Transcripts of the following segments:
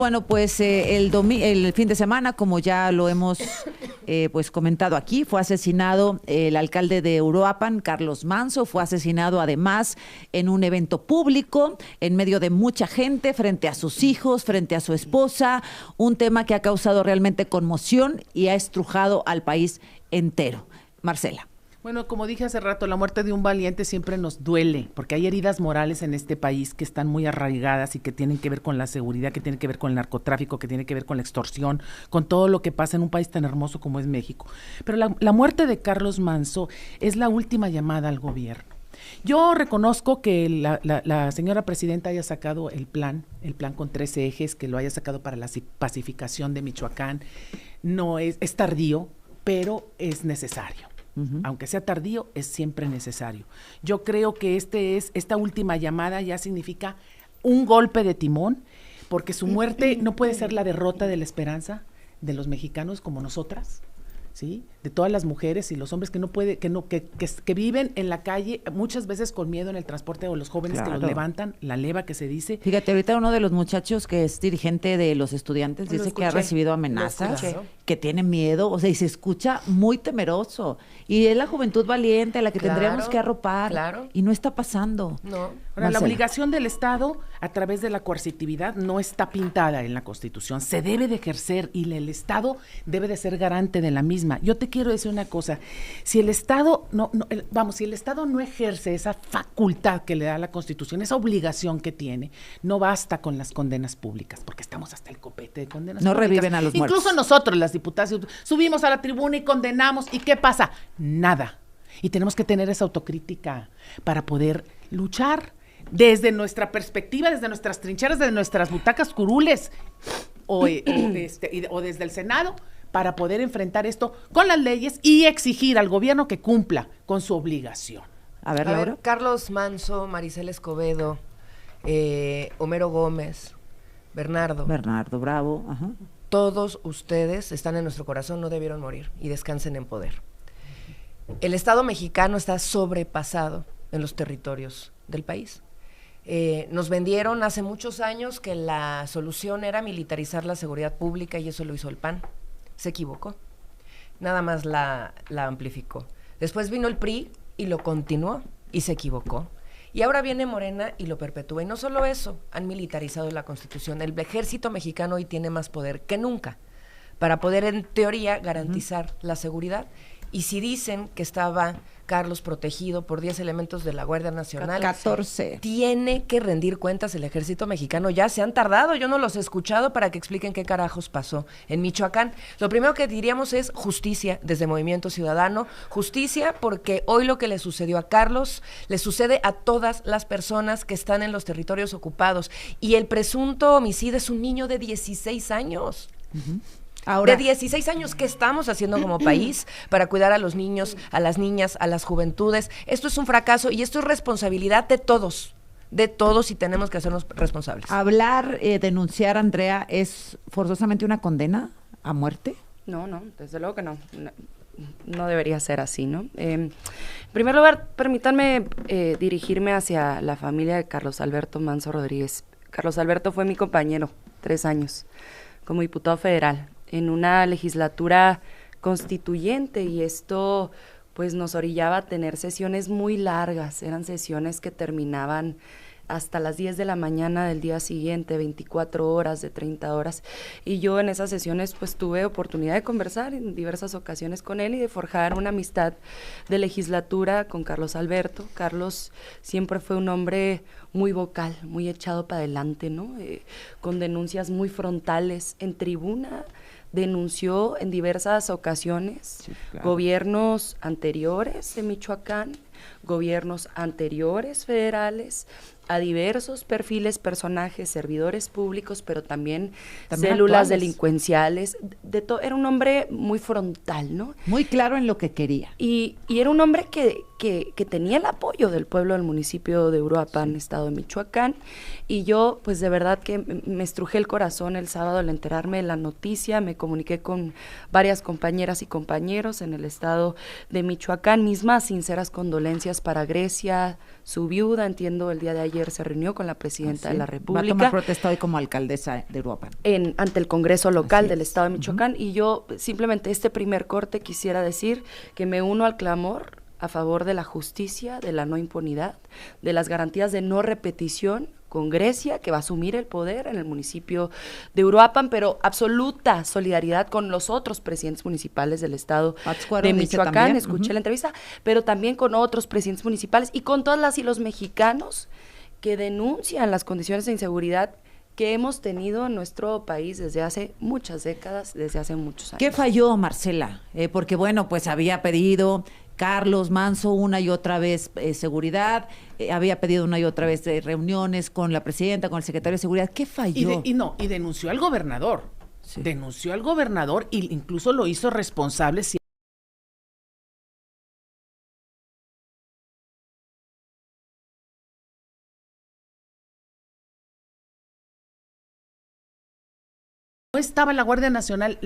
Bueno, pues el fin de semana, como ya lo hemos pues comentado aquí, fue asesinado el alcalde de Uruapan, Carlos Manzo, fue asesinado además en un evento público, en medio de mucha gente, frente a sus hijos, frente a su esposa, un tema que ha causado realmente conmoción y ha estrujado al país entero. Marcela. Bueno, como dije hace rato, la muerte de un valiente siempre nos duele, porque hay heridas morales en este país que están muy arraigadas y que tienen que ver con la seguridad, que tienen que ver con el narcotráfico, que tienen que ver con la extorsión, con todo lo que pasa en un país tan hermoso como es México. Pero la muerte de Carlos Manzo es la última llamada al gobierno. Yo reconozco que la señora presidenta haya sacado el plan con 3 ejes, que lo haya sacado para la pacificación de Michoacán. No es tardío, pero es necesario. Aunque sea tardío, es siempre necesario. Yo creo que esta última llamada ya significa un golpe de timón, porque su muerte no puede ser la derrota de la esperanza de los mexicanos como nosotras, ¿sí? De todas las mujeres y los hombres que viven en la calle, muchas veces con miedo en el transporte, o los jóvenes que los levantan, la leva que se dice. Fíjate, ahorita uno de los muchachos que es dirigente de los estudiantes dice que ha recibido amenazas, que tiene miedo, o sea, y se escucha muy temeroso. Y es la juventud valiente la que tendríamos que arropar, y no está pasando. No. Ahora, la obligación del Estado a través de la coercitividad no está pintada en la Constitución, se debe de ejercer y el Estado debe de ser garante de la misma. Yo te quiero decir una cosa, si el Estado si el Estado no ejerce esa facultad que le da la Constitución, esa obligación que tiene, no basta con las condenas públicas, porque estamos hasta el copete de condenas públicas. No reviven a los muertos. Incluso nosotros, las diputadas, subimos a la tribuna y condenamos, ¿y qué pasa? Nada. Y tenemos que tener esa autocrítica para poder luchar desde nuestra perspectiva, desde nuestras trincheras, desde nuestras butacas curules o desde el Senado, para poder enfrentar esto con las leyes y exigir al gobierno que cumpla con su obligación. A ver, Laura. Carlos Manzo, Maricela Escobedo, Homero Gómez, Bernardo Bravo, ajá. Todos ustedes están en nuestro corazón, no debieron morir y descansen en poder. El Estado mexicano está sobrepasado en los territorios del país. Nos vendieron hace muchos años que la solución era militarizar la seguridad pública y eso lo hizo el PAN. Se equivocó, nada más la amplificó. Después vino el PRI y lo continuó y se equivocó. Y ahora viene Morena y lo perpetúa. Y no solo eso, han militarizado la Constitución. El ejército mexicano hoy tiene más poder que nunca para poder, en teoría, garantizar la seguridad. Y si dicen que estaba Carlos protegido por 10 elementos de la Guardia Nacional, 14. Tiene que rendir cuentas el ejército mexicano. Ya se han tardado, yo no los he escuchado para que expliquen qué carajos pasó en Michoacán. Lo primero que diríamos es justicia desde Movimiento Ciudadano, justicia porque hoy lo que le sucedió a Carlos le sucede a todas las personas que están en los territorios ocupados. Y el presunto homicida es un niño de 16 años. Ahora, de 16 años, ¿qué estamos haciendo como país para cuidar a los niños, a las niñas, a las juventudes? Esto es un fracaso y esto es responsabilidad de todos y tenemos que hacernos responsables. Hablar, denunciar, Andrea, ¿es forzosamente una condena a muerte? No, desde luego que no. No debería ser así, ¿no? En primer lugar, permítanme dirigirme hacia la familia de Carlos Alberto Manzo Rodríguez. Carlos Alberto fue mi compañero 3 años como diputado federal en una legislatura constituyente y esto pues nos orillaba a tener sesiones muy largas, eran sesiones que terminaban hasta las 10 de la mañana del día siguiente, 24 horas, de 30 horas, y yo en esas sesiones pues tuve oportunidad de conversar en diversas ocasiones con él y de forjar una amistad de legislatura con Carlos Alberto. Carlos siempre fue un hombre muy vocal, muy echado para adelante, ¿no? Con denuncias muy frontales en tribuna. Denunció en diversas ocasiones gobiernos anteriores de Michoacán, gobiernos anteriores federales, a diversos perfiles, personajes, servidores públicos, pero también células delincuenciales. Era un hombre muy frontal, ¿no? Muy claro en lo que quería. Y era un hombre que tenía el apoyo del pueblo del municipio de Uruapan, estado de Michoacán, y yo, pues de verdad que me estrujé el corazón el sábado al enterarme de la noticia. Me comuniqué con varias compañeras y compañeros en el estado de Michoacán. Mis más sinceras condolencias para Grecia, su viuda. Entiendo el día de ayer ayer se reunió con la presidenta ¿Ah, sí? de la República. Va a tomar protesta hoy como alcaldesa de Uruapan. Ante el Congreso local Así del es. Estado de Michoacán, y yo simplemente este primer corte quisiera decir que me uno al clamor a favor de la justicia, de la no impunidad, de las garantías de no repetición con Grecia, que va a asumir el poder en el municipio de Uruapan, pero absoluta solidaridad con los otros presidentes municipales del estado Pátzcuaro de dice Michoacán, también. escuché la entrevista, pero también con otros presidentes municipales y con todas las y los mexicanos que denuncian las condiciones de inseguridad que hemos tenido en nuestro país desde hace muchas décadas, desde hace muchos años. ¿Qué falló, Marcela? Porque bueno, pues había pedido Carlos Manso una y otra vez seguridad, había pedido una y otra vez reuniones con la presidenta, con el secretario de seguridad. ¿Qué falló? Y denunció al gobernador. Sí. Denunció al gobernador y incluso lo hizo responsable. No estaba la Guardia Nacional,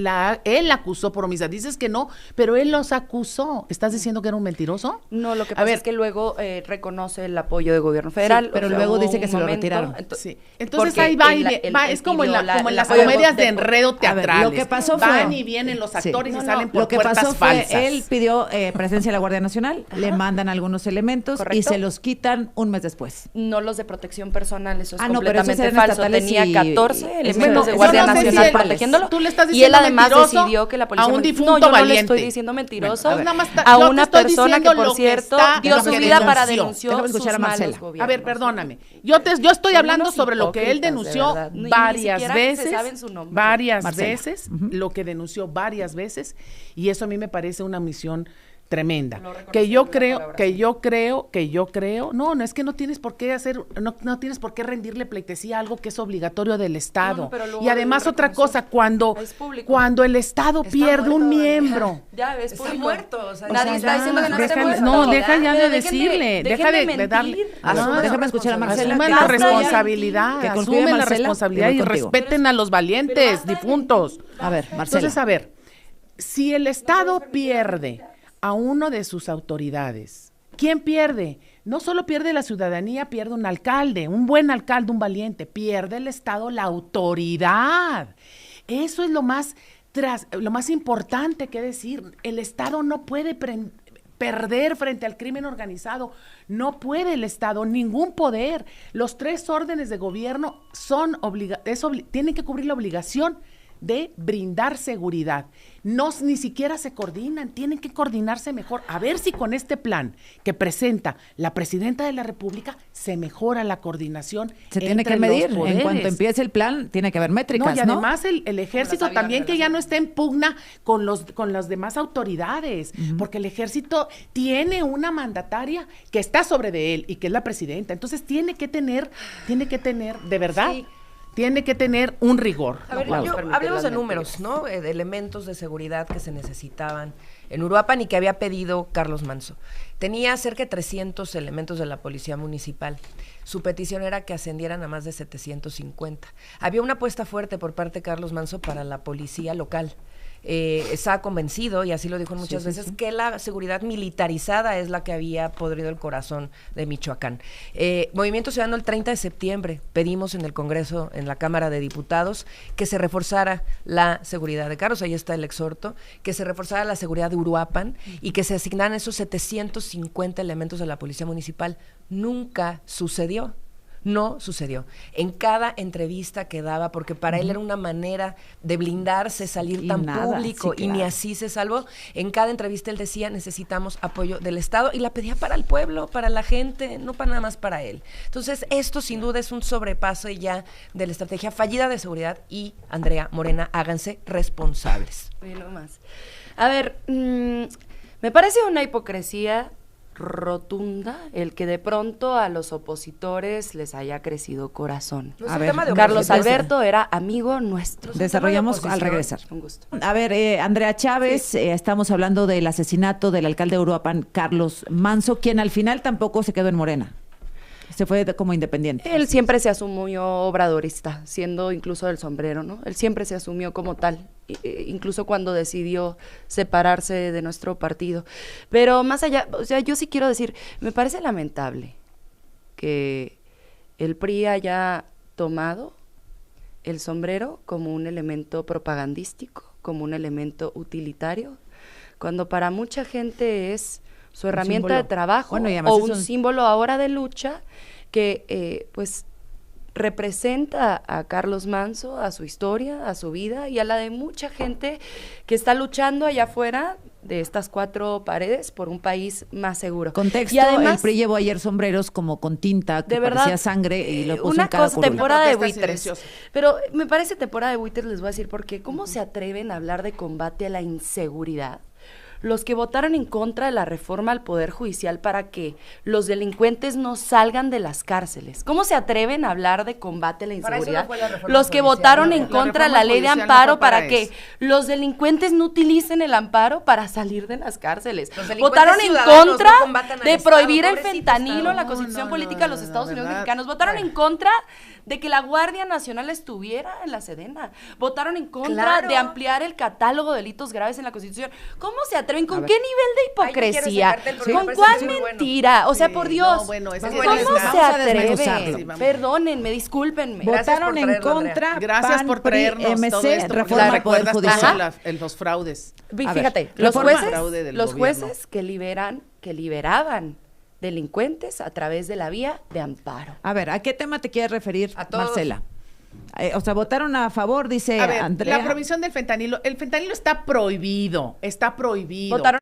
él acusó por omisión. Dices que no, pero él los acusó. ¿Estás diciendo que era un mentiroso? No, lo que pasa es que luego reconoce el apoyo del gobierno federal. Sí, pero luego dice que se lo retiraron. Sí. Entonces ahí va es como en las comedias de enredo teatrales. Lo que pasó fue, van y vienen los actores y salen por lo que puertas pasó fue, falsas. él pidió presencia de la Guardia Nacional, le mandan algunos elementos y se los quitan un mes después. No los de protección personal, eso es pero esos completamente eran falso. estatales Tenía 14 elementos de yo Guardia no sé si Nacional él- protegiéndolo. tú le estás Y él diciendo además mentiroso decidió que la policía... a un difunto no, yo no le valiente. estoy diciendo mentiroso. Bueno, nada más a yo te una estoy persona que, diciendo por lo que cierto, está, dio lo su que vida para denunció. denunció Déjame escuchar sus a Marcela. malos gobiernos. A ver, perdóname. Yo estoy Son hablando unos sobre lo que él hipócritas, denunció de verdad. Ni varias siquiera se veces. saben su nombre. Varias Marcela. veces. Lo que denunció varias veces. Y eso a mí me parece una misión tremenda. Que yo creo, no es que no tienes por qué no tienes por qué rendirle pleitesía a algo que es obligatorio del Estado. pero luego y además lo otra reconoció. cosa, cuando el Estado Está pierde un muerto, miembro. Ya, es Está público. muerto, o sea, Nadie ya, está diciendo que no esté deja- muerto. no, deja ya de Pero decirle, deja de darle- mentir. No, déjame escuchar a Marcela. Asumen que la concluya. responsabilidad, Que concluya asumen la Marcela, responsabilidad y y voy contigo. respeten a los valientes, basta de difuntos. A ver, Marcela. Entonces, a ver, si el Estado pierde a uno de sus autoridades, ¿quién pierde? No solo pierde la ciudadanía, pierde un alcalde, un buen alcalde, un valiente, pierde el Estado la autoridad. Eso es lo más importante que decir. El Estado no puede perder frente al crimen organizado. No puede el Estado, ningún poder. Los 3 órdenes de gobierno tienen que cubrir la obligación de brindar seguridad. Ni siquiera se coordinan, tienen que coordinarse mejor. A ver si con este plan que presenta la presidenta de la República se mejora la coordinación. Se tiene que medir. En cuanto empiece el plan, tiene que haber métricas, y además el ejército también que ya no esté en pugna con las demás autoridades, porque el ejército tiene una mandataria que está sobre de él y que es la presidenta. Entonces tiene que tener, de verdad. Sí. Tiene que tener un rigor. A ver, podemos permitir hablemos de las números, ¿no? De elementos de seguridad que se necesitaban en Uruapan y que había pedido Carlos Manso. Tenía cerca de 300 elementos de la policía municipal. Su petición era que ascendieran a más de 750. Había una apuesta fuerte por parte de Carlos Manso para la policía local. Estaba convencido, y así lo dijo muchas veces, que la seguridad militarizada es la que había podrido el corazón de Michoacán. Movimiento Ciudadano el 30 de septiembre pedimos en el Congreso, en la Cámara de Diputados, que se reforzara la seguridad de Carlos, ahí está el exhorto, que se reforzara la seguridad de Uruapan y que se asignaran esos 750 elementos de la Policía Municipal. Nunca sucedió. No sucedió. En cada entrevista que daba, porque para él era una manera de blindarse, salir Y tan nada, público, sí, y ni claro. así se salvó. En cada entrevista él decía, necesitamos apoyo del Estado, y la pedía para el pueblo, para la gente, no para nada más para él. Entonces, esto sin duda es un sobrepaso ya de la estrategia fallida de seguridad, y Andrea Morena, háganse responsables. Bueno, más. A ver, me parece una hipocresía rotunda el que de pronto a los opositores les haya crecido corazón. No es A un ver, tema de Carlos oposición. Alberto era amigo nuestro. Desarrollamos tema de al oposición. regresar. Un gusto. A ver, Andrea Chávez, estamos hablando del asesinato del alcalde de Uruapan, Carlos Manso, quien al final tampoco se quedó en Morena. Se fue como independiente. Él siempre se asumió obradorista, siendo incluso del sombrero, ¿no? Él siempre se asumió como tal, incluso cuando decidió separarse de nuestro partido. Pero más allá, o sea, yo sí quiero decir, me parece lamentable que el PRI haya tomado el sombrero como un elemento propagandístico, como un elemento utilitario, cuando para mucha gente es su herramienta de trabajo, bueno, y o un símbolo ahora de lucha que pues representa a Carlos Manso, a su historia, a su vida y a la de mucha gente que está luchando allá afuera de estas 4 paredes por un país más seguro. Contexto, y además, el PRI llevó ayer sombreros como con tinta que de verdad, parecía sangre y lo puso una en cada cosa, curul. temporada de Una protesta buitres. silenciosa. Pero me parece temporada de buitres, les voy a decir porque ¿cómo se atreven a hablar de combate a la inseguridad? Los que votaron en contra de la reforma al Poder Judicial para que los delincuentes no salgan de las cárceles. ¿Cómo se atreven a hablar de combate a la Para eso no inseguridad? fue la reforma Los que judicial, votaron ¿no? en La contra de reforma la ley de judicial no amparo fue para para que eso. los delincuentes no utilicen el amparo para salir de las cárceles. Los delincuentes Votaron en ciudadanos contra no combatan al de Estado, prohibir el pobrecito fentanilo Estado. en la Constitución Política de los Estados Unidos ¿verdad? Mexicanos. Votaron en contra de que la Guardia Nacional estuviera en la Sedena. Votaron en contra Claro. de ampliar el catálogo de delitos graves en la Constitución. ¿Cómo se atreven? ¿Con ver. qué nivel de Ay, yo quiero ese hipocresía? cartel porque ¿Con me parece cuál muy bueno. mentira? O sea, Sí, por Dios. no, bueno, ese es ¿Cómo buenísimo. se Vamos a atreven? desmenuzarlo. Sí, vamos. Perdónenme, discúlpenme. Gracias Votaron por en traerlo, Andrea. contra Gracias PAN, por PRI, traernos MC, todo esto, porque reforma nos al Poder recuerdas Judicial. todos los fraudes. Y A ver, fíjate, los reforma- fraude jueces, del los gobierno. jueces que liberaban delincuentes a través de la vía de amparo. A ver, ¿a qué tema te quieres referir, A todos. Marcela? O sea, votaron a favor, dice A ver, Andrea. la prohibición del fentanilo. El fentanilo está prohibido. Está prohibido. Votaron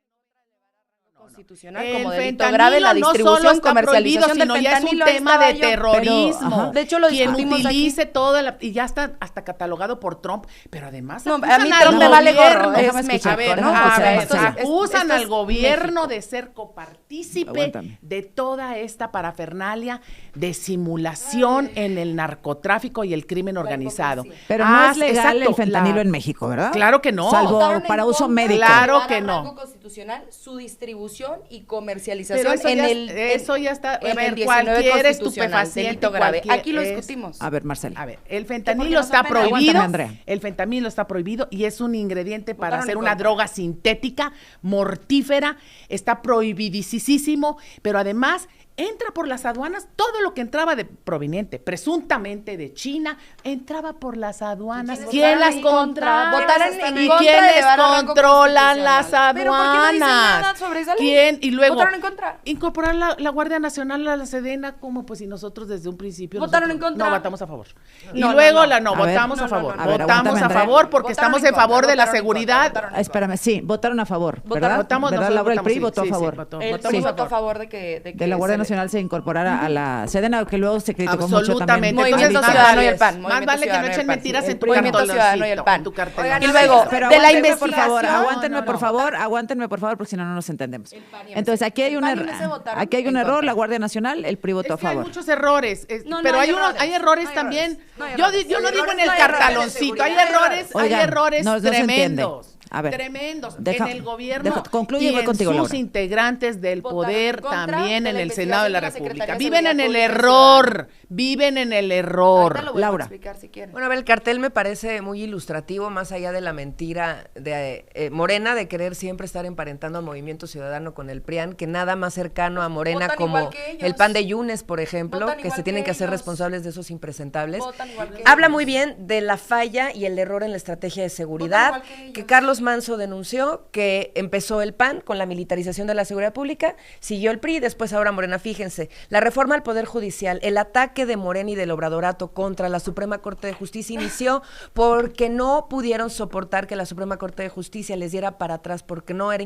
constitucional El como delito fentanilo grave la no solo distribución, está comercialización prohibido, del sino ya es un fentanilo. Ahí tema estaba de yo. terrorismo. Pero, ajá. De hecho, lo Quien discutimos utilice toda y ya está hasta catalogado por Trump, pero además No, acusan a mí al Trump me vale gorro, gobierno. es Déjame México, escuchar. A ver, ¿no? Déjame a escuchar, ver, Marcela. acusan esto es al gobierno México. de ser copartícipe Aguántame. de toda esta parafernalia de simulación en el narcotráfico y el crimen organizado. Pero no es Ah, legal exacto, el fentanilo la- en México, ¿verdad? Claro que no. Salvo Votaron en para uso contra médico. de Claro dar que al no. rango constitucional su distribución y comercialización Pero eso en ya, el eso ya está. A en el ver, 19 cualquier constitucional, estupefaciente, delito grave. cualquier Aquí lo es- discutimos. A ver, Marcela. A ver, el ¿Por qué fentanilo nos está apena? prohibido. Aguántame, Andrea. El fentanilo está prohibido y es un ingrediente para Votaron hacer en una contra. droga sintética, mortífera, está prohibidísimo, pero además entra por las aduanas, todo lo que entraba proveniente, presuntamente de China, entraba por las aduanas. ¿Quién las controla? Votaron en ¿Y contra de quiénes llevar al rango controlan las constitucional. Pero ¿por qué no dicen aduanas? nada sobre esa ley? ¿Quién? Y luego Votaron en contra. incorporar la Guardia Nacional a la Sedena, como pues si nosotros desde un principio Votaron en nosotros- contra. No, votamos a favor. Y No, no, luego no. la no, A ver. votamos No, a no, favor. no, no. A ver, Votamos aguántame, a Andrea. favor porque Votaron estamos en en favor contra, de la votaron en contra, seguridad. votaron en Ah, espérame, sí, votaron a favor, Votaron- ¿verdad? Votamos, ¿Verdad, nosotros Laura? El votamos, PRI sí, votó a sí, sí, favor. votó- El votamos PRI a votó a favor. favor de que De la Guardia Nacional se incorporara a la Sedena, que luego se criticó mucho también. Absolutamente. Movimiento Entonces, Ciudadano más y el PAN, Más Movimiento vale que no Ciudadano y el echen PAN. mentiras Sí, en tu el Movimiento Ciudadano y el cartoncito, PAN. en tu cartel. Oigan, Y no, luego, pero de la aguántenme, por favor, investigación. aguántenme, No, por no. favor, aguántenme, por favor, porque si no, no nos entendemos. PAN y Entonces, aquí hay el un, PAN y MC votaron aquí hay un en error, contra. la Guardia Nacional, el PRI votó a Es que hay favor. muchos errores, No, no pero hay hay errores. hay errores No hay también. errores. No hay Yo errores. no digo en el No hay errores de cartaloncito, hay seguridad, errores, Oigan, hay errores no se entiende. tremendos. A ver, tremendos deja- en el gobierno concluye y y voy en contigo, sus Laura. integrantes del Votaron poder en contra también de en la el Senado de la investigación de la República. Secretaría de Viven en el Seguridad Pública error, viven en el error. Ahorita lo vuelvo a Laura. explicar si quieren. Bueno, a ver, el cartel me parece muy ilustrativo, más allá de la mentira de Morena, de querer siempre estar emparentando al Movimiento Ciudadano con el PRIAN, que nada más cercano a Morena Votan como igual que ellos. el PAN de Yunes, por ejemplo, Votan que igual se tienen que hacer ellos. responsables de esos impresentables. Votan igual que Habla ellos. muy bien de la falla y el error en la estrategia de seguridad Votan igual que ellos. que Carlos Manso denunció, que empezó el PAN con la militarización de la seguridad pública, siguió el PRI, después ahora Morena. Fíjense, la reforma al Poder Judicial, el ataque de Morena y del Obradorato contra la Suprema Corte de Justicia inició porque no pudieron soportar que la Suprema Corte de Justicia les diera para atrás, porque no era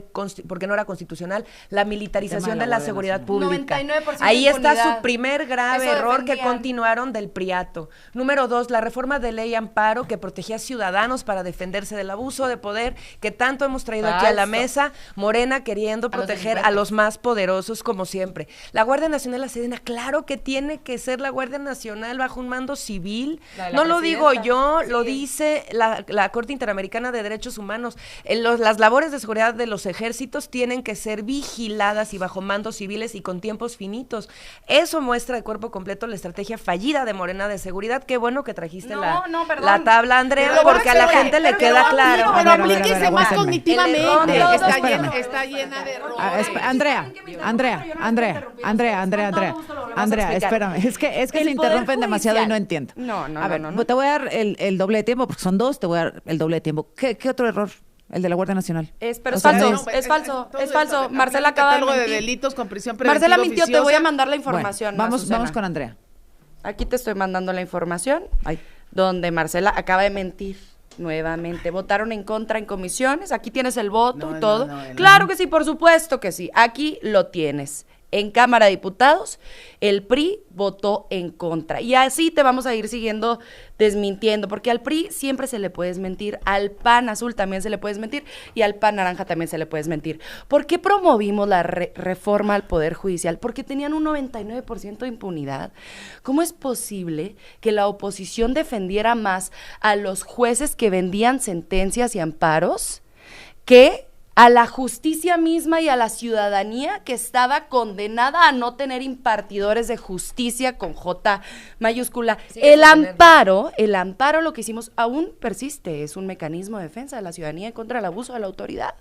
constitucional la militarización de la de la Guardia seguridad Nacional. pública. 99% Ahí está impunidad. su primer grave Eso error que defendían. continuaron del Priato. Número 2, la reforma de ley Amparo que protegía a ciudadanos para defenderse del abuso de poder que tanto hemos traído aquí a la Falso. mesa. Morena queriendo A los proteger a delincuentes. los más poderosos como siempre. La Guardia Nacional, la Sedena, claro que tiene que ser la Guardia Nacional bajo un mando civil. La de la No lo digo presidenta. yo, Sí. lo dice la Corte Interamericana de Derechos Humanos. Las labores de seguridad de los ejércitos tienen que ser vigiladas y bajo mandos civiles y con tiempos finitos. Eso muestra de cuerpo completo la estrategia fallida de Morena de seguridad. Qué bueno que trajiste No, perdón. la tabla, Andrea, Pero porque a la espera, gente le pero queda aplique- claro. Pero A ver, aplíquese más aguántenme. cognitivamente. El error, Está espérame. llena de errores. Andrea, espérame. Es que El se Poder interrumpen demasiado y Judicial. no entiendo. No, A ver, no. te voy a dar el doble de tiempo, porque son dos, te voy a dar el doble de tiempo. ¿Qué otro error? El de la Guardia Nacional. Pero O es sea, falso, es- es falso, todo es falso. esto, Marcela un acaba de catálogo mentir. delitos con prisión preventiva Marcela mintió, te voy a oficiosa. mandar la Bueno, información. vamos Azucena. con Andrea. Aquí te estoy mandando la información Ay. donde Marcela acaba de mentir nuevamente. Votaron en contra en comisiones. Aquí tienes el voto No, y todo. no, no, Claro que sí, por supuesto que sí. Aquí lo tienes. En Cámara de Diputados, el PRI votó en contra. Y así te vamos a ir siguiendo desmintiendo, porque al PRI siempre se le puedes mentir, al PAN azul también se le puedes mentir y al PAN naranja también se le puedes mentir. ¿Por qué promovimos la reforma al Poder Judicial? Porque tenían un 99% de impunidad. ¿Cómo es posible que la oposición defendiera más a los jueces que vendían sentencias y amparos que a la justicia misma y a la ciudadanía que estaba condenada a no tener impartidores de justicia con J mayúscula? Sigue El sin tener. amparo, lo que hicimos aún persiste, es un mecanismo de defensa de la ciudadanía en contra del abuso de la autoridad.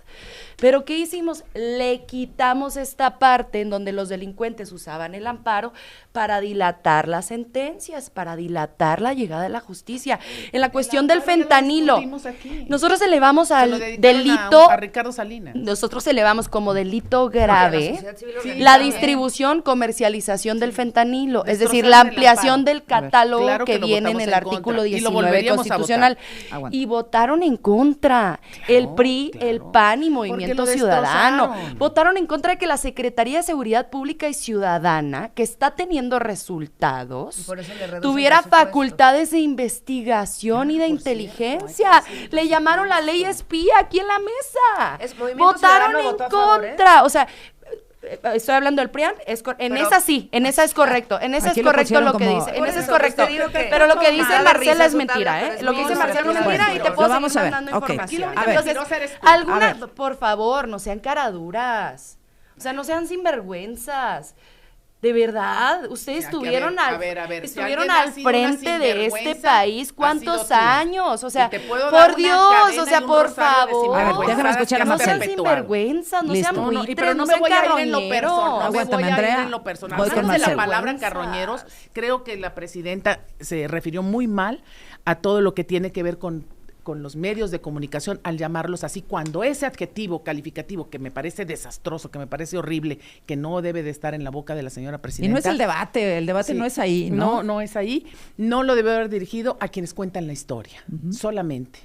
Pero ¿qué hicimos? Le quitamos esta parte en donde los delincuentes usaban el amparo para dilatar las sentencias, para dilatar la llegada de la justicia. En la cuestión del amparo ya lo fentanilo, discutimos aquí. nosotros elevamos Se lo al dedicaron delito, a Ricardo Salinas. nosotros elevamos como delito Porque la grave sociedad civil Sí, organizada- la distribución, comercialización del fentanilo, es decir, Destrozaron la el ampliación amparo. del catálogo Claro que que lo viene en votamos el en artículo contra. Y lo 19 volveríamos a votar. constitucional. Aguanta. Y votaron en contra. El PRI, el claro. PAN y Porque Movimiento lo Ciudadano. destrozaron. Votaron en contra de que la Secretaría de Seguridad Pública y Ciudadana, que está teniendo resultados, Y por eso le reducen tuviera presupuesto. facultades de investigación y de inteligencia. Le llamaron la ley espía aquí en la mesa. Es Movimiento Votaron Ciudadano en votó a favor, ¿eh? contra. O sea, estoy hablando del PRIAN, en Pero- esa sí, en esa es correcto, en esa Aquí es lo correcto pusieron lo que como- dice, en Por esa es eso, correcto, te digo que- pero lo que dice me da Marcela risa es su mentira, tabla, pero ¿eh? es Lo que muy dice Marcela es gracioso. mentira y te Lo puedo vamos seguir a ver, mandando ok. información. A ver. Mentirosa eres tú. Alguna, A ver. por favor, no sean caraduras, o sea, no sean sinvergüenzas. De verdad, ustedes Ya, que estuvieron a ver, si estuvieron alguien ha al sido una frente de este sinvergüenza, país, ha ¿cuántos sido tú. años? O sea, Y te puedo dar por una Dios, cadena o sea, y un por rosario de favor. A ver, déjame escuchar a sinvergüenzas que No has sean Marcela. perpetuado. sinvergüenzas, no Listo. sean No, buitres, pero no me sean voy a ir en lo carroñeros. personal. No me Aguántame, voy a ir Andrea. en lo personal. Voy con Háganse la Marcela. palabra carroñeros. Creo que la presidenta se refirió muy mal a todo lo que tiene que ver con los medios de comunicación al llamarlos así, cuando ese adjetivo calificativo que me parece desastroso, que me parece horrible, que no debe de estar en la boca de la señora Y presidenta. no es el debate Sí. no es ahí, ¿no? No, no es ahí. No lo debe haber dirigido a quienes cuentan la historia, solamente.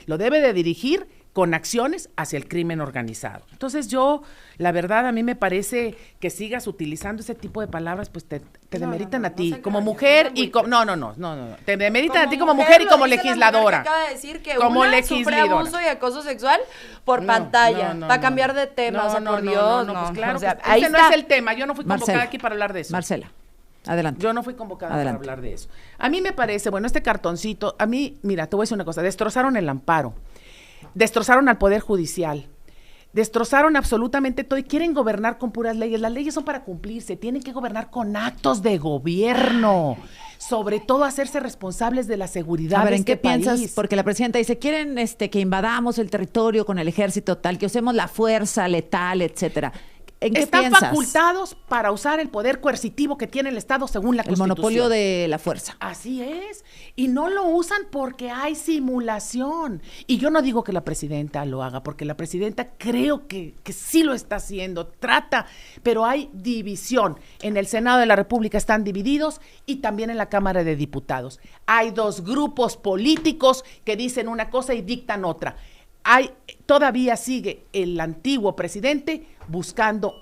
Lo debe de dirigir con acciones hacia el crimen organizado. Entonces yo, la verdad, a mí me parece que sigas utilizando ese tipo de palabras, pues te demeritan a ti sean como carroñeros, mujer no sean y como... buitres. No. Te demeritan a ti como mujer y lo como dice la mujer legisladora. que acaba de decir que Como una sufre legisladora. abuso y acoso sexual por No, pantalla, no, para no. cambiar de tema, o sea, por Dios, pues claro, o sea, que ahí ese no está. es el tema. Yo no fui convocada Marcela. aquí para hablar de eso. Marcela, adelante. Yo no fui convocada Adelante. para hablar de eso. A mí me parece, bueno, este cartoncito, a mí, mira, te voy a decir una cosa, destrozaron el amparo, destrozaron al Poder Judicial, destrozaron absolutamente todo y quieren gobernar con puras leyes. Las leyes son para cumplirse, tienen que gobernar con actos de gobierno, sobre todo hacerse responsables de la seguridad A ver, de ¿en este qué piensas? país. Porque la presidenta dice, quieren que invadamos el territorio con el ejército tal, que usemos la fuerza letal, etcétera. ¿En qué Están piensas? facultados para usar el poder coercitivo que tiene el Estado según la El Constitución. monopolio de la fuerza. Así es. Y no lo usan porque hay simulación. Y yo no digo que la presidenta lo haga, porque la presidenta creo que sí lo está haciendo, trata, pero hay división. En el Senado de la República están divididos y también en la Cámara de Diputados. Hay dos grupos políticos que dicen una cosa y dictan otra. Todavía sigue el antiguo presidente buscando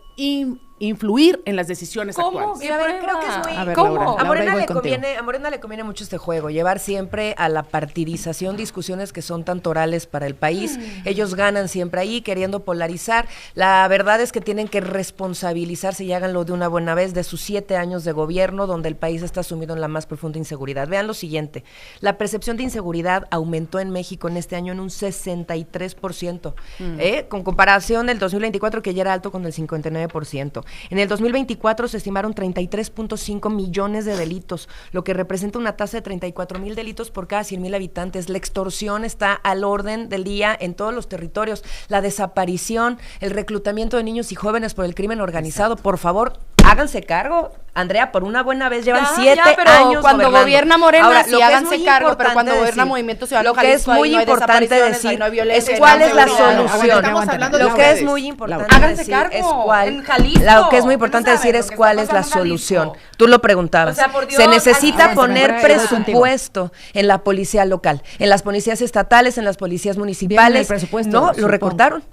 influir en las decisiones ¿Cómo? actuales. Sí, a ver, creo que es muy... A ver, ¿Cómo? Laura, A Laura, Morena, ahí voy le contigo. conviene, a Morena le conviene mucho este juego, llevar siempre a la partidización discusiones que son tan torales para el país. Ellos ganan siempre ahí, queriendo polarizar. La verdad es que tienen que responsabilizarse y háganlo de una buena vez de sus 7 años de gobierno, donde el país está sumido en la más profunda inseguridad. Vean lo siguiente, la percepción de inseguridad aumentó en México en este año en un 63%, con comparación del 2024, que ya era alto con el 59%. En el 2024 se estimaron 33.5 millones de delitos, lo que representa una tasa de 34,000 delitos por cada 100,000 habitantes. La extorsión está al orden del día en todos los territorios. La desaparición, el reclutamiento de niños y jóvenes por el crimen organizado. Por favor, háganse cargo. Andrea, por una buena vez llevan Ya, 7 pero años cuando gobernando. gobierna Morena, Ahora, sí, lo que es háganse muy cargo, pero importante cuando gobierna decir, Movimiento Ciudadano lo que es Jalisco, ahí muy no hay importante desapariciones, decir ahí no hay violencia, es cuál es la seguridad. solución. Estamos hablando de Lo que es ustedes. muy importante Háganse decir cargo, es cuál, en Jalisco. lo que es muy importante ¿Qué no decir saben es lo que cuál está es la pasando en Jalisco? solución. Tú lo preguntabas. O sea, por Dios, se necesita aguántame, poner por ahí voy contigo. presupuesto en la policía local, en las policías estatales, en las policías Bien, municipales. el presupuesto, No, lo supongo. recortaron.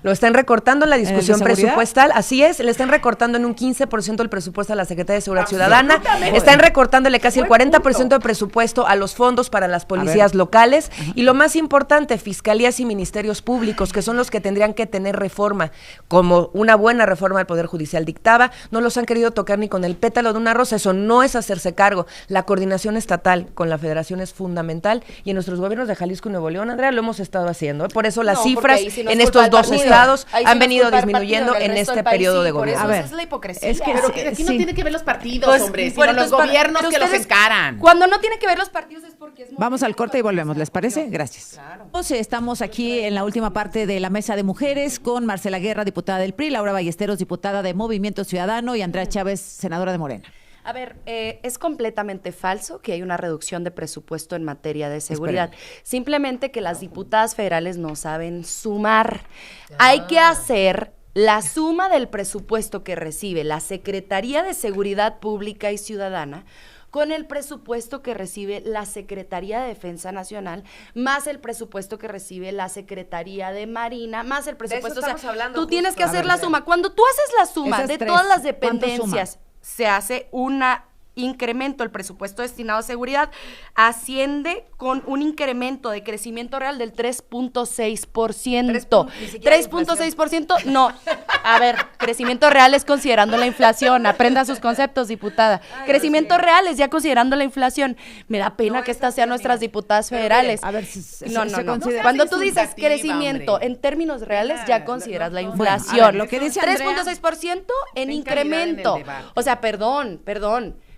Lo están recortando en la el de discusión seguridad? presupuestal, así es, le están recortando en un 15% el presupuesto a la Secretaría de Seguridad Ciudadana, están recortándole casi el 40% de presupuesto a los fondos para las policías locales, y lo más importante, fiscalías y ministerios públicos, que son los que tendrían que tener reforma, como una buena reforma del Poder Judicial dictaba, no los han querido tocar ni con el pétalo de una rosa, eso no es hacerse cargo. La coordinación estatal con la federación es fundamental, y en nuestros gobiernos de Jalisco y Nuevo León, Andrea, lo hemos estado haciendo, por eso las No, cifras porque ahí sí nos en culpa estos el dos partido. estados Ahí sí han nos venido culpa el disminuyendo partido, en el resto este del país periodo sí, de por gobierno. eso A ver, esa es la hipocresía. es que Pero sí, que aquí sí. no tiene que ver los partidos, Pues, hombre, bueno, sino los entonces, gobiernos pero que los ustedes, encaran. Cuando no tiene que ver los partidos es porque es Vamos al corte y volvemos, ¿les parece? Gracias. Claro. Estamos aquí en la última parte de la mesa de mujeres con Marcela Guerra, diputada del PRI, Laura Ballesteros, diputada de Movimiento Ciudadano, y Andrea Chávez, senadora de Morena. A ver, es completamente falso que hay una reducción de presupuesto en materia de seguridad. Simplemente que las diputadas federales no saben sumar. Hay que hacer la suma del presupuesto que recibe la Secretaría de Seguridad Pública y Ciudadana con el presupuesto que recibe la Secretaría de Defensa Nacional, más el presupuesto que recibe la Secretaría de Marina, más el presupuesto. estamos hablando tú tienes que justo. hacer A la ver, suma. Cuando tú haces la suma Esas de tres, todas las ¿cuánto suma? dependencias, se hace una incremento, el presupuesto destinado a seguridad asciende con un incremento de crecimiento real del 3.6%. Ni siquiera de 3.6%, no. A ver, crecimiento real es considerando la inflación. Aprenda sus conceptos, diputada. Crecimiento real es ya considerando la inflación. Me da pena No, que eso estas sí, sean amiga. nuestras diputadas Pero federales. A ver, No, se no. considera- Cuando seas tú dices insultativa, crecimiento hombre. en términos reales, ya consideras la no, inflación. bueno, a ver, lo que dice Andrea- 3.6% en Ten calidad en el incremento. debate. O sea, perdón.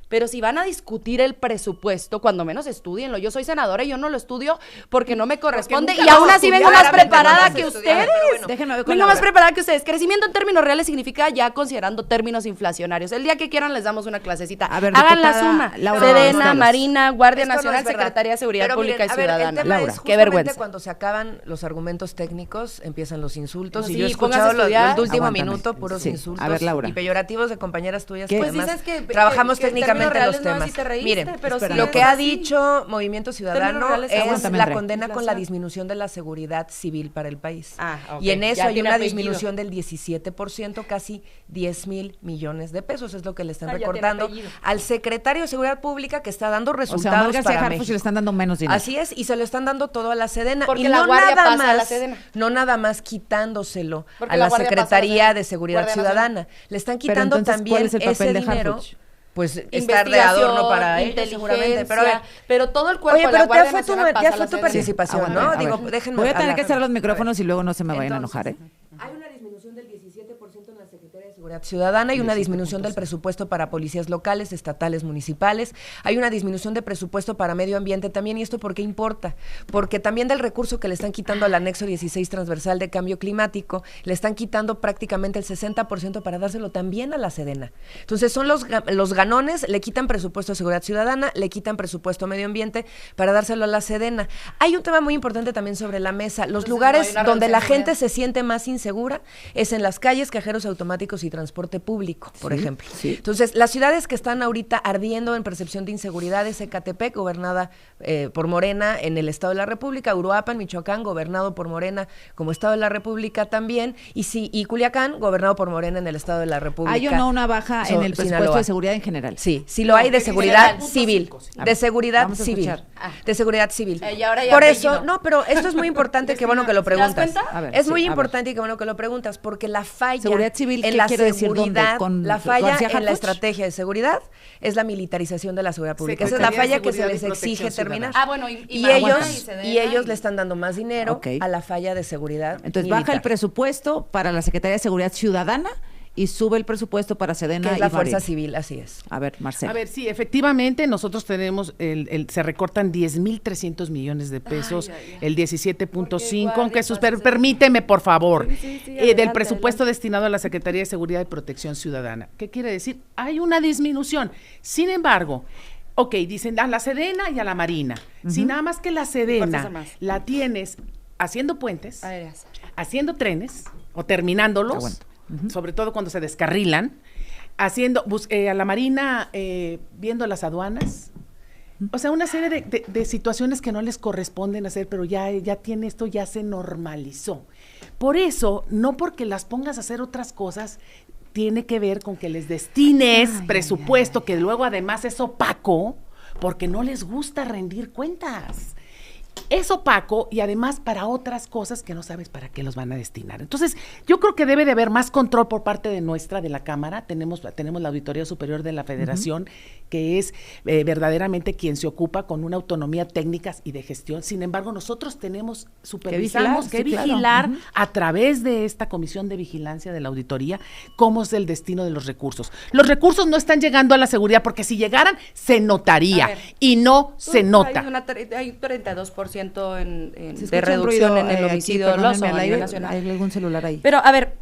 Pero si van a discutir el presupuesto, cuando menos estudienlo. Yo soy senadora y yo no lo estudio porque no me corresponde. nunca Y aún vas a así vengo estudiar. más A ver, preparada vamos a que estudiar, ustedes. pero bueno. Déjenme ver con Vengo más Laura. preparada que ustedes. Crecimiento en términos reales significa ya considerando términos inflacionarios. El día que quieran les damos una clasecita. A ver, Hagan la diputada suma. Laura Sedena, Ballesteros. Marina, Guardia Esto no Nacional, es verdad. Secretaría de Seguridad Pero Pública miren, y a ver, Ciudadana. el tema Laura. es Qué justamente vergüenza. cuando se acaban los argumentos técnicos, empiezan los insultos. Sí, Y yo he póngase a escuchado los estudiar. de último Aguántame. minuto, puros Sí. insultos A ver, Laura. y peyorativos de compañeras tuyas ¿Qué? que Pues además dices que trabajamos en términos técnicamente reales los no, temas. así te reíste, Miren, pero sí lo es que ha así. dicho Movimiento Ciudadano Términos reales, es aguántame, la Andrea. condena con la Inflación. disminución de la seguridad civil para el país. Ah, ok. Y en eso Ya hay tiene una apellido. disminución del 17%, casi 10,000 millones de pesos, es lo que le están Ah, ya tiene recortando apellido. al secretario de Seguridad Pública, que está dando O sea, resultados Omar García para Harfuch México. le están dando menos dinero. Así es, y se lo están dando todo a la Sedena. Porque y la no Guardia nada pasa a la más, Sedena. no nada más quitándoselo Porque a la la Guardia pasa a la Secretaría Sedena. de Seguridad Guardia Nacional. Ciudadana. Le están Pero quitando entonces, también ¿cuál es el papel ese de dinero. Harfuch? Pues estar de Investigación, adorno para ellos, seguramente. Pero a ver, pero todo el cuerpo oye, de la pero Guardia ya fue tu, Nacional pasa ya a fue la tu Sedena. participación, Aguántame, ¿no? a Digo, ver. déjenme Voy a tener hablar. que cerrar los micrófonos y luego no se me vayan a Entonces, enojar, ¿eh? Hay una disminución del 17% en la Secretaría de Seguridad Ciudadana, hay una disminución del presupuesto para policías locales, estatales, municipales, hay una disminución de presupuesto para medio ambiente también. ¿Y esto por qué importa? Porque también del recurso que le están quitando al anexo 16 transversal de cambio climático, le están quitando prácticamente el 60% para dárselo también a la Sedena. Entonces son los ganones, le quitan presupuesto a Seguridad Ciudadana, le quitan presupuesto a medio ambiente para dárselo a la Sedena. Hay un tema muy importante también sobre la mesa. Los Entonces, lugares no hay una donde la reducción de gente se siente más insegura es en las calles, cajeros automáticos y transporte público, por ejemplo. sí. Entonces, las ciudades que están ahorita ardiendo en percepción de inseguridad es Ecatepec, gobernada por Morena en el Estado de la República, Uruapan, Michoacán, gobernado por Morena como Estado de la República también, y Culiacán, gobernado por Morena en el Estado de la República. ¿Hay o no una baja en el presupuesto Sinaloa. de seguridad en general? Sí, sí lo hay de seguridad punto civil, cinco, sí. A de ver, seguridad vamos a civil, escuchar. de seguridad civil. Y ahora ya Por apellido. eso, no, pero esto es muy importante, qué bueno que lo ¿Te das preguntas. cuenta? A ver, Es sí, muy a ver. importante y qué bueno que lo preguntas, porque la falla Seguridad civil, en ¿qué la quiere decir dónde? seguridad, ¿Con la falla García en la Harfuch? estrategia de seguridad es la militarización de la seguridad pública. Esa es Secretaría la de falla que se Seguridad y les Protección exige terminar. Ciudadana. Ah, bueno, y Y Marina ellos, y Sedena y ellos y- le están dando más dinero Ok. a la falla de seguridad Entonces baja el militar. presupuesto para la Secretaría de Seguridad Ciudadana y sube el presupuesto para Sedena Que es y la Fuerza Marina. Civil, así es. A ver, Marcela. A ver, sí, efectivamente, nosotros tenemos, se recortan 10,300 millones de pesos, el 17.5, aunque permíteme, por favor, del adelante, presupuesto destinado a la Secretaría de Seguridad y Protección Ciudadana. ¿Qué quiere decir? Hay una disminución. Sin embargo, ok, dicen a la Sedena y a la Marina. Si nada más que la Sedena la tienes haciendo puentes, Aéreas. haciendo trenes o terminándolos, sobre todo cuando se descarrilan, haciendo a la Marina viendo las aduanas, o sea, una serie de situaciones que no les corresponden hacer, pero ya tiene esto, ya se normalizó. Por eso, no porque las pongas a hacer otras cosas, tiene que ver con que les destines presupuesto, que luego además es opaco, porque no les gusta rendir cuentas. Es opaco y además para otras cosas que no sabes para qué los van a destinar. Entonces, yo creo que debe de haber más control por parte de la Cámara. Tenemos la Auditoría Superior de la Federación, que es verdaderamente quien se ocupa con una autonomía técnica y de gestión. Sin embargo, nosotros supervisamos que vigilar a través de esta Comisión de Vigilancia de la Auditoría cómo es el destino de los recursos. Los recursos no están llegando a la seguridad, porque si llegaran, se notaría, y no se nota. Hay un 32% Se de escucha reducción un ruido, en el aquí, homicidio perdónenme, doloso al a aire, nivel nacional. hay algún celular ahí. Pero, a ver,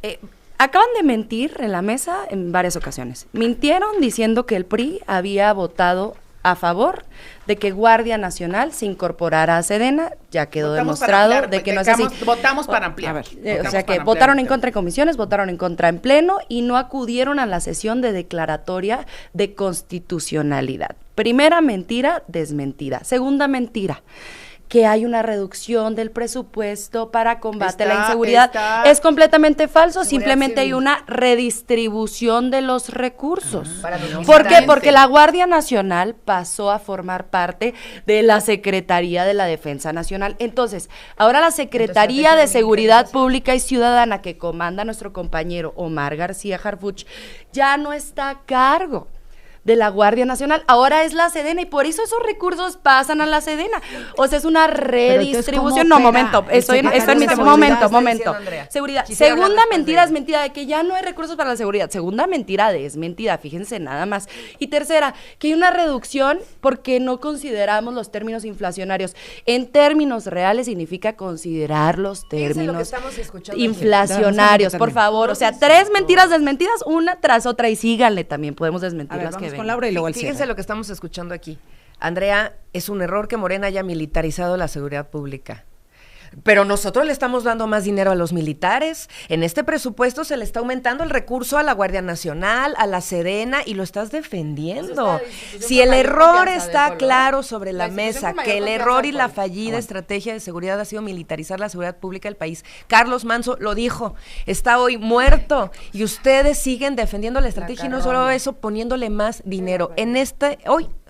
acaban de mentir en la mesa en varias ocasiones. Mintieron diciendo que el PRI había votado a favor de que Guardia Nacional se incorporara a Sedena. Ya quedó demostrado de que no es así. Votamos para ampliar. O sea que votaron en contra en comisiones, votaron en contra en pleno y no acudieron a la sesión de declaratoria de constitucionalidad. Primera mentira, desmentida. Segunda mentira, que hay una reducción del presupuesto para combate a la inseguridad. Es completamente falso, simplemente hay una redistribución de los recursos. ¿Por qué? Porque la Guardia Nacional pasó a formar parte de la Secretaría de la Defensa Nacional. Entonces, ahora la Secretaría de Seguridad Pública y Ciudadana, que comanda nuestro compañero Omar García Harfuch, ya no está a cargo de la Guardia Nacional, ahora es la Sedena y por eso esos recursos pasan a la Sedena. O sea, es una redistribución. No, momento, estoy en mi momento. Seguridad. Segunda mentira es mentira de que ya no hay recursos para la seguridad. Segunda mentira es mentira, fíjense nada más. Y tercera, que hay una reducción porque no consideramos los términos inflacionarios. En términos reales significa considerar los términos inflacionarios, por favor. O sea, 3 mentiras desmentidas, una tras otra, y síganle, también podemos desmentir las que con Laura y luego el Fíjense cierre. lo que estamos escuchando aquí. Andrea, es un error que Morena haya militarizado la seguridad pública. Pero nosotros le estamos dando más dinero a los militares. En este presupuesto se le está aumentando el recurso a la Guardia Nacional, a la Sedena, y lo estás defendiendo. Si el error está claro sobre la mesa, que el error y la fallida estrategia de seguridad ha sido militarizar la seguridad pública del país. Carlos Manso lo dijo, está hoy muerto, y ustedes siguen defendiendo la estrategia y no solo eso, poniéndole más dinero.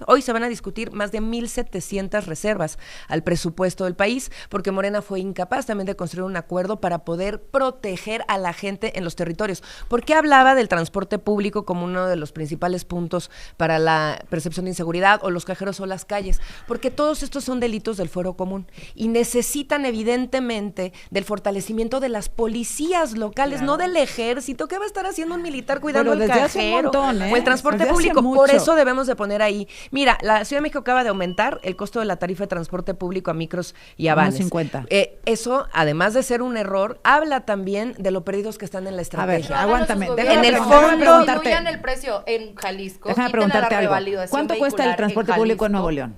Hoy se van a discutir más de 1,700 reservas al presupuesto del país, porque Morena fue incapaz también de construir un acuerdo para poder proteger a la gente en los territorios. ¿Por qué hablaba del transporte público como uno de los principales puntos para la percepción de inseguridad, o los cajeros o las calles? Porque todos estos son delitos del fuero común y necesitan evidentemente del fortalecimiento de las policías locales, no del ejército. ¿Qué va a estar haciendo un militar cuidando el cajero o el transporte público? Por eso debemos de poner ahí. Mira, la Ciudad de México acaba de aumentar el costo de la tarifa de transporte público a micros y a vanes. 50. Eso, además de ser un error, habla también de lo perdidos que están en la estrategia. A ver, aguántame. En el fondo, disminuyan el precio en Jalisco. Déjame preguntarte algo. ¿Cuánto cuesta el transporte público en Nuevo León?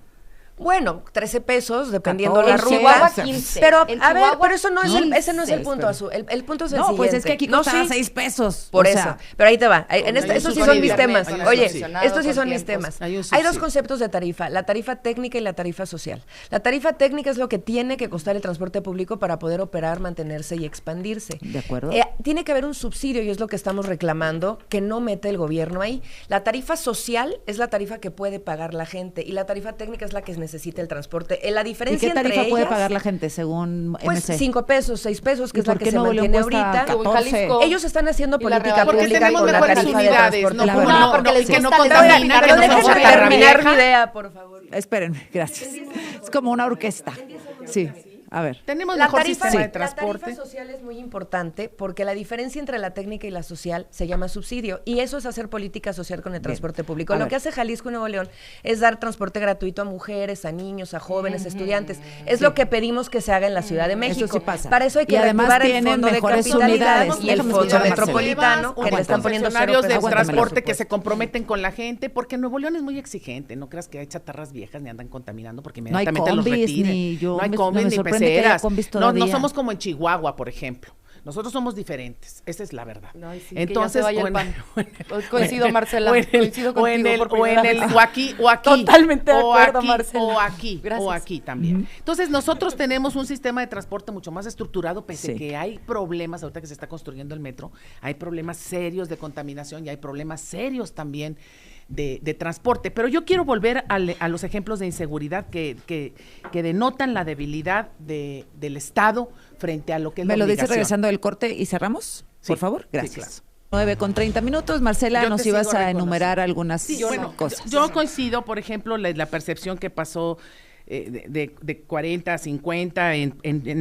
Bueno, 13 pesos, dependiendo 14, la ruta. Chihuahua, 15. Pero, En a ver, Chihuahua, pero eso no es ese no es el punto, Azul. El punto es el siguiente. No, pues es que aquí costaba 6 pesos. Por o eso. sea, Pero ahí te va. Estos sí son mis temas. Oye, estos sí son mis tiempos. temas. Hay dos conceptos de tarifa, la tarifa técnica y la tarifa social. La tarifa técnica es lo que tiene que costar el transporte público para poder operar, mantenerse y expandirse. De acuerdo. Tiene que haber un subsidio, y es lo que estamos reclamando, que no mete el gobierno ahí. La tarifa social es la tarifa que puede pagar la gente, y la tarifa técnica es la que necesita el transporte. La diferencia ¿Y qué tarifa entre puede ellas, pagar la gente según pues MC? 5 pesos, 6 pesos, que ¿Y es la por que qué se Nuevo León mantiene cuesta ahorita. 14? Ellos están haciendo Y la política rebaja. pública Tenemos con la mejores tarifa de unidades, transporte. no, público. porque les que no cuesta contaminar, Pero que no déjenme somos la terminar vieja. mi idea, por favor. Espérenme, gracias. Es como una orquesta. Sí. A ver. Tenemos mejor sistema de La transporte. tarifa social es muy importante porque la diferencia entre la técnica y la social se llama subsidio y eso es hacer política social con el transporte público. A Lo ver. que hace Jalisco y Nuevo León es dar transporte gratuito a mujeres, a niños, a jóvenes, estudiantes. Es lo que pedimos que se haga en la Ciudad de México. Eso sí pasa. Para eso hay que Y además reactivar el tienen fondo de mejores capitalidad unidades. y el Déjame fondo escuchar a Marcela. metropolitano que le están poniendo cero concesionarios de pesos. Aguántamelo, transporte por que se supuesto. comprometen con la gente, porque Nuevo León es muy exigente. No creas que hay chatarras viejas ni andan contaminando porque No hay inmediatamente los combis, retiren. ni yo no hay me combis ni sorprende que haya peceras. combis No, no todavía. somos como en Chihuahua, por ejemplo. Nosotros somos diferentes, esa es la verdad. Ay, sí, Entonces, que ya se vaya el pan. Coincido, Marcela, coincido o en contigo el, por o en primera el, vez. o aquí, Totalmente de o acuerdo, aquí, Marcela. o Gracias. aquí también. Entonces, nosotros tenemos un sistema de transporte mucho más estructurado, pese Sí. que hay problemas, ahorita que se está construyendo el metro, hay problemas serios de contaminación y hay problemas serios también de transporte. Pero yo quiero volver a los ejemplos de inseguridad que denotan la debilidad del Estado frente a lo que es ¿Me la lo dices obligación. regresando del corte y cerramos? Sí, Por favor, sí, gracias. 9:30. Marcela, Yo nos te ibas sigo a reconociendo. enumerar algunas Sí, bueno, cosas. yo coincido, por ejemplo, la percepción que pasó de 40 a 50 en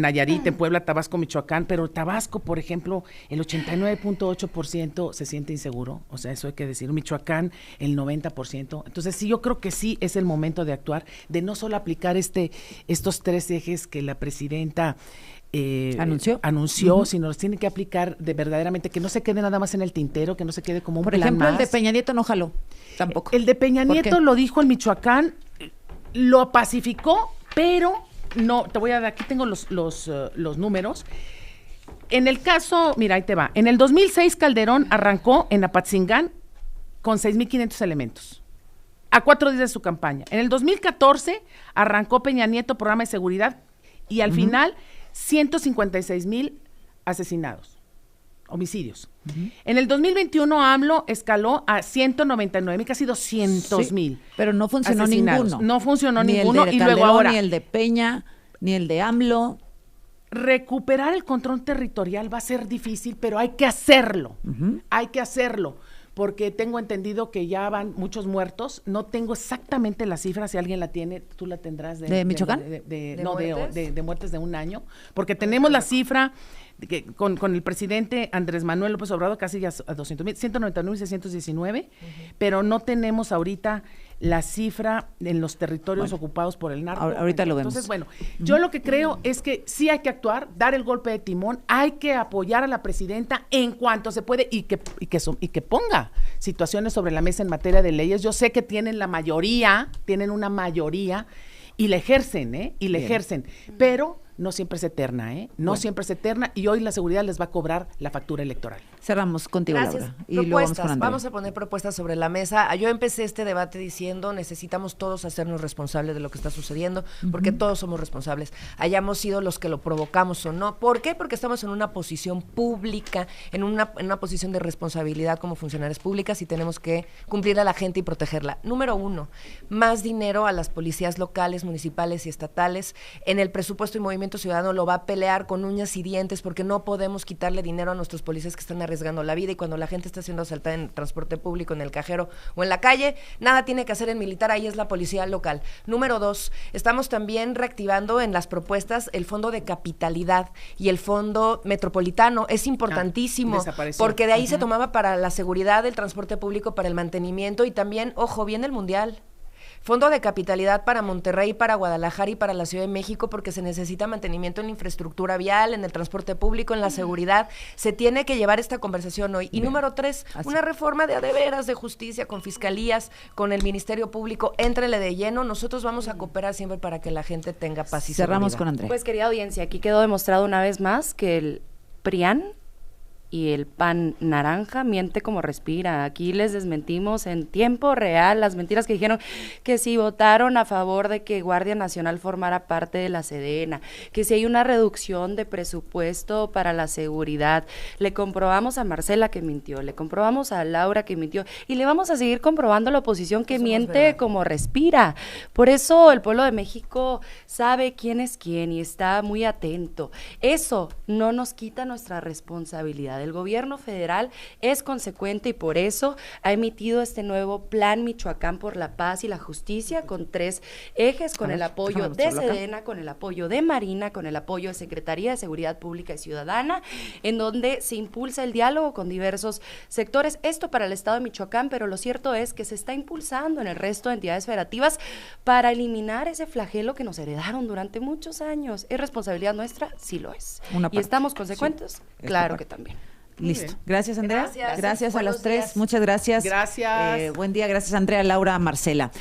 Nayarit, en Puebla, Tabasco, Michoacán, pero Tabasco, por ejemplo, el 89.8% se siente inseguro, o sea, eso hay que decir, Michoacán el 90%, entonces sí, yo creo que sí es el momento de actuar, de no solo aplicar estos 3 ejes que la presidenta anunció, sino los tiene que aplicar de verdaderamente, que no se quede nada más en el tintero, que no se quede como un Por plan ejemplo, el de más. Peña Nieto no jaló, tampoco. El de Peña ¿Por Nieto qué? lo dijo en Michoacán, lo pacificó, pero no, te voy a dar, aquí tengo los números. En el caso, mira, ahí te va. En el 2006 Calderón arrancó en Apatzingán con 6,500 elementos, a 4 días de su campaña. En el 2014 arrancó Peña Nieto programa de seguridad y al final 156,000 asesinados, homicidios. En el 2021 AMLO escaló a 199,000, casi 200,000. Sí, pero no funcionó asesinados. ninguno. No funcionó ni ninguno. El de y Calderón, luego ahora, ni el de Peña, ni el de AMLO. recuperar el control territorial va a ser difícil, pero hay que hacerlo. Hay que hacerlo. Porque tengo entendido que ya van muchos muertos. No tengo exactamente la cifra, si alguien la tiene, tú la tendrás. ¿De Michoacán? ¿De muertes de un año. Porque tenemos la cifra que con el presidente Andrés Manuel López Obrador casi ya a 200,000, 199,619, pero no tenemos ahorita la cifra en los territorios ocupados por el narco. Ahorita lo vemos. Entonces, bueno, yo lo que creo es que sí hay que actuar, dar el golpe de timón, hay que apoyar a la presidenta en cuanto se puede y que ponga situaciones sobre la mesa en materia de leyes. Yo sé que tienen una mayoría y la ejercen, ejercen, pero no siempre es eterna, No siempre es eterna y hoy la seguridad les va a cobrar la factura electoral. Cerramos contigo, Gracias. Laura. Y luego vamos Propuestas. con Andrea. Vamos a poner propuestas sobre la mesa. Yo empecé este debate diciendo necesitamos todos hacernos responsables de lo que está sucediendo, porque todos somos responsables. Hayamos sido los que lo provocamos o no. ¿Por qué? Porque estamos en una posición pública, en una posición de responsabilidad como funcionarios públicas y tenemos que cumplir a la gente y protegerla. Número 1, más dinero a las policías locales, municipales y estatales. En el presupuesto y Movimiento Ciudadano lo va a pelear con uñas y dientes porque no podemos quitarle dinero a nuestros policías que están arriesgando la vida y cuando la gente está siendo asaltada en el transporte público, en el cajero o en la calle, nada tiene que hacer el militar, ahí es la policía local. Número 2, estamos también reactivando en las propuestas el fondo de capitalidad y el fondo metropolitano, es importantísimo desapareció. porque de ahí se tomaba para la seguridad del transporte público, para el mantenimiento y también, ojo, viene el Mundial. Fondo de capitalidad para Monterrey, para Guadalajara y para la Ciudad de México porque se necesita mantenimiento en la infraestructura vial, en el transporte público, en la seguridad. Se tiene que llevar esta conversación hoy. Y número 3, una reforma de veras de justicia con fiscalías, con el Ministerio Público. Éntrele de lleno. Nosotros vamos a cooperar siempre para que la gente tenga paz y Cerramos seguridad. con Andrea. Pues querida audiencia, aquí quedó demostrado una vez más que el PRIAN y el PAN naranja miente como respira. Aquí les desmentimos en tiempo real las mentiras que dijeron que si votaron a favor de que Guardia Nacional formara parte de la Sedena, que si hay una reducción de presupuesto para la seguridad. Le comprobamos a Marcela que mintió, le comprobamos a Laura que mintió y le vamos a seguir comprobando a la oposición que Eso no es miente verdad. como respira. Por eso el pueblo de México sabe quién es quién y está muy atento. Eso no nos quita nuestra responsabilidad realidad. El gobierno federal es consecuente y por eso ha emitido este nuevo Plan Michoacán por la Paz y la Justicia con 3 ejes, con el apoyo de Sedena, con el apoyo de Marina, con el apoyo de Secretaría de Seguridad Pública y Ciudadana, en donde se impulsa el diálogo con diversos sectores. Esto para el estado de Michoacán, pero lo cierto es que se está impulsando en el resto de entidades federativas para eliminar ese flagelo que nos heredaron durante muchos años. ¿Es responsabilidad nuestra? Sí lo es. ¿Y estamos consecuentes? Sí, claro que también. Listo. Gracias, Andrea. Gracias A las 3. Muchas gracias. Gracias. Buen día. Gracias, Andrea, Laura, Marcela.